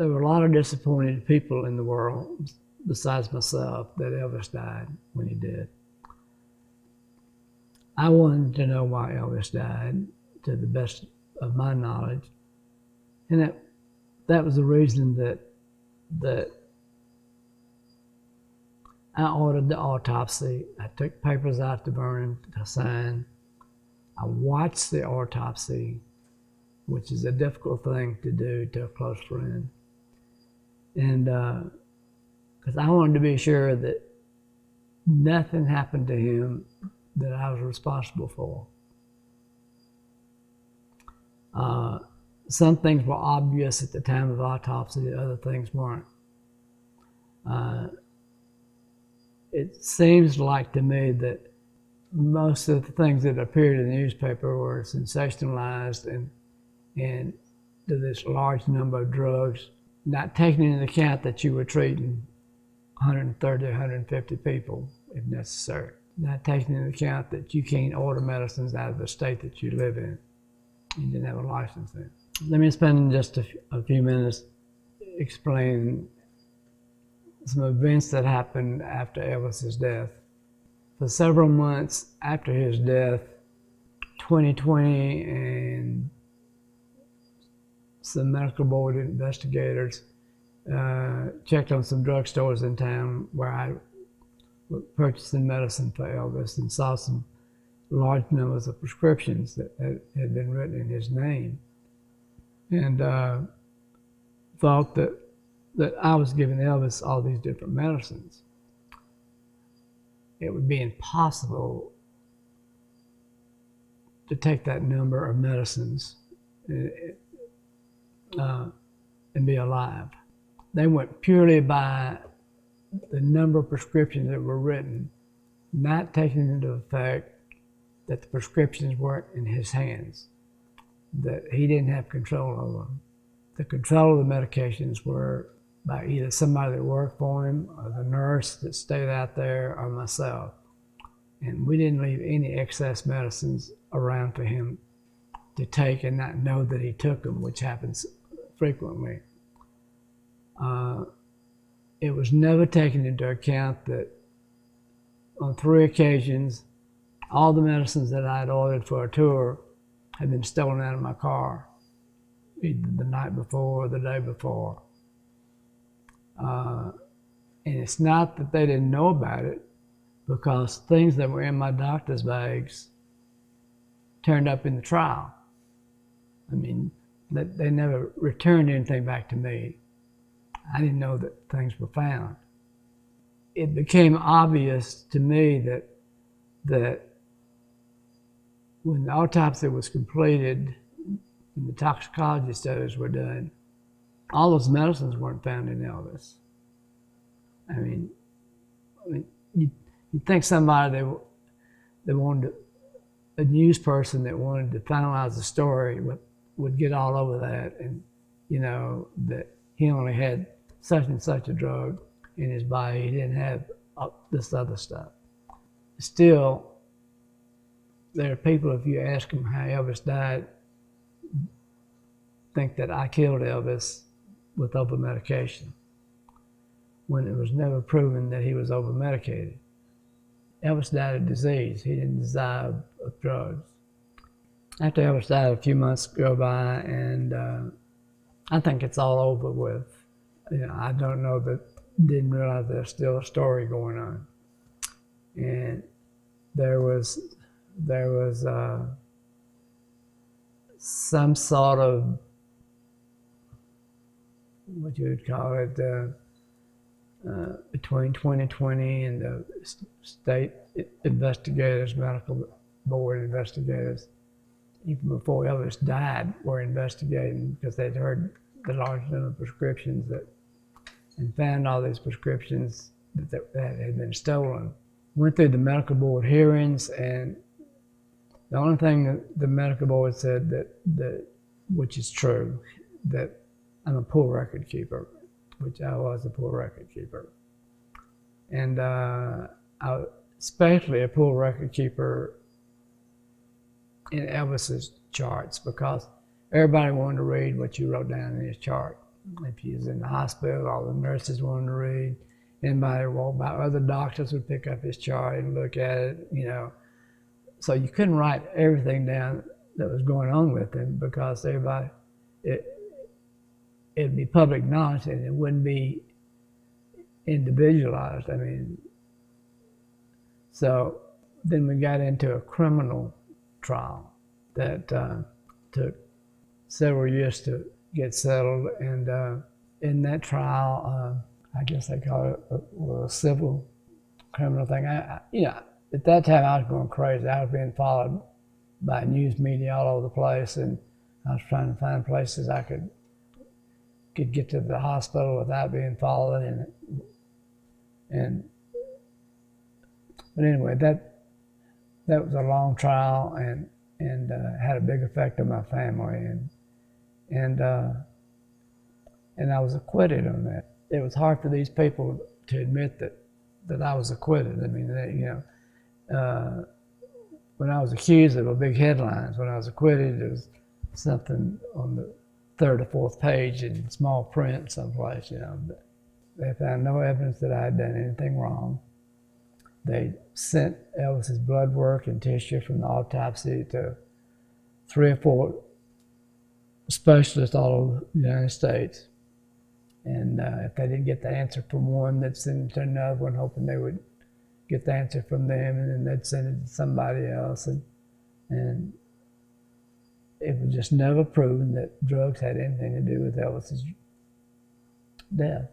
there were a lot of disappointed people in the world besides myself that Elvis died when he did. I wanted to know why Elvis died to the best of my knowledge. And that was the reason that I ordered the autopsy. I took papers out to Vernon to sign. I watched the autopsy, which is a difficult thing to do to a close friend. And because I wanted to be sure that nothing happened to him that I was responsible for. Some things were obvious at the time of autopsy, other things weren't. It seems like to me that most of the things that appeared in the newspaper were sensationalized and to this large number of drugs, not taking into account that you were treating 130, 150 people if necessary. Not taking into account that you can't order medicines out of the state that you live in. You didn't have a license in. Let me spend just a few minutes explaining some events that happened after Elvis's death. For several months after his death, 2020 and some medical board investigators checked on some drugstores in town where I was purchasing medicine for Elvis and saw some large numbers of prescriptions that had been written in his name, and thought that I was giving Elvis all these different medicines. It would be impossible to take that number of medicines and be alive. They went purely by the number of prescriptions that were written, not taking into effect that the prescriptions weren't in his hands, that he didn't have control over them. The control of the medications were by either somebody that worked for him or the nurse that stayed out there or myself. And we didn't leave any excess medicines around for him to take and not know that he took them, which happens frequently. It was never taken into account that on 3 occasions, all the medicines that I had ordered for a tour had been stolen out of my car, either the night before or the day before. And it's not that they didn't know about it, because things that were in my doctor's bags turned up in the trial. I mean, they never returned anything back to me. I didn't know that things were found. It became obvious to me that when the autopsy was completed and the toxicology studies were done, all those medicines weren't found in Elvis. I mean, you'd think somebody that wanted a news person that wanted to finalize the story would get all over that, and you know that he only had such and such a drug in his body. He didn't have this other stuff. Still, there are people, if you ask them how Elvis died, think that I killed Elvis with over-medication, when it was never proven that he was over-medicated. Elvis died of disease. He didn't die of drugs. After Elvis died, a few months go by, and I think it's all over with. You know, I don't know didn't realize there's still a story going on. And there was some sort of, what you would call it, between 2020 and the state investigators, medical board investigators, even before Elvis died, were investigating because they'd heard the large number of prescriptions and found all these prescriptions that had been stolen. Went through the medical board hearings, and the only thing that the medical board said that which is true, that I'm a poor record keeper, which I was a poor record keeper. And especially a poor record keeper in Elvis's charts, because everybody wanted to read what you wrote down in his chart. If he was in the hospital, all the nurses wanted to read. Anybody walked by, other doctors would pick up his chart and look at it, you know. So you couldn't write everything down that was going on with him because everybody, it'd be public knowledge and it wouldn't be individualized. I mean, so then we got into a criminal trial that took several years to get settled, and in that trial, I guess they call it a civil criminal thing. You know, at that time I was going crazy. I was being followed by news media all over the place, and I was trying to find places I could get to the hospital without being followed, but anyway, that was a long trial and had a big effect on my family, and I was acquitted on that. It was hard for these people to admit that I was acquitted. I mean, you know, when I was accused, there were big headlines. When I was acquitted, it was something on the third or fourth page in small print someplace, you know. But they found no evidence that I had done anything wrong. They sent Elvis's blood work and tissue from the autopsy to 3 or 4 specialists all over the United States. And if they didn't get the answer from one, they'd send it to another one, hoping they would get the answer from them, and then they'd send it to somebody else. And it was just never proven that drugs had anything to do with Elvis's death.